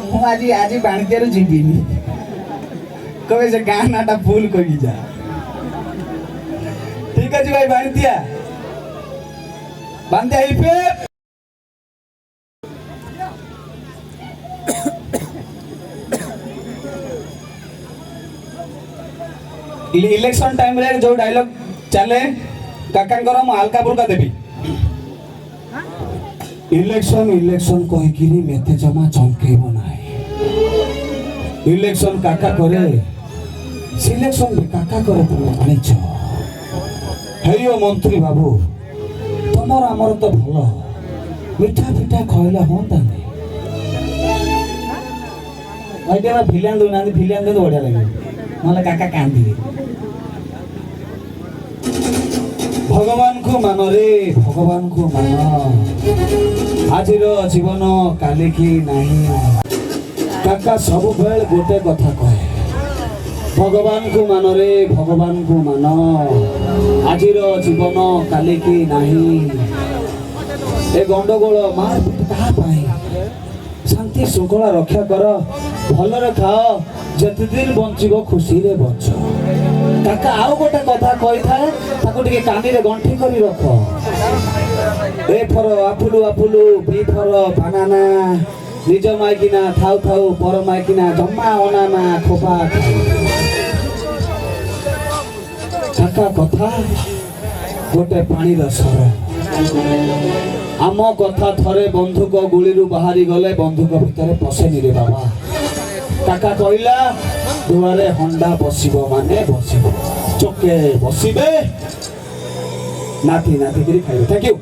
ମୁଁ ଆଜି ବାଣିଜ୍ୟରୁ ଯିବିନି କବେ ସେ ଗାଁ ନାଟା ଭୁଲ କହି ଯା ଠିକ ଅଛି ଭାଇ ବାଣିତିଆ ବାନ୍ଧିଆ ହେଇପେ इलेक्शन टाइम रे जो डायलॉग चले काकांकर मु हल्का फुल्का देबी इलेक्शन इलेक्शन कहि किनी मेते जमा चमकेबो नाही इलेक्शन काका करे सिलेक्शन भी काका करे तुम जानिछ हेयो मंत्री बाबू तमर हमर तो भलो मिठा पिठा खइला होंता नहीं भाई ना फिलियन दे बढ़िया लगे नले काका कांदी भगवान को मान रे भगवान को मान आजिर जीवन काली की नहीं काका सब बेल गोटे कथा कहे भगवान को मान रे भगवान को मान आजिर जीवन काली की नहीं ए गंडगोल मारपिट कहा पाई शांति श्रृंखला रक्षा कर भलरे खाओ जति दिन बंचिबो खुशी रे बंच काका आउ गोटे कथा कहि थाए ताको टिके कानी रे गंठी करी रख ए फर आपुलु आपुलु बी फर बानाना निज माइकिना थाउ थाउ पर माइकिना जम्मा ओनाना खोपा काका कथा गोटे पानी र सर आम कथा थरे बंधुक गुली बाहरी गले बंधुक भितर पसेनी रे बाबा काका कहला दुआरे हंडा बसिबो माने बसिबो चोके बसिबे नाती नाती करी खाइबे थैंक यू।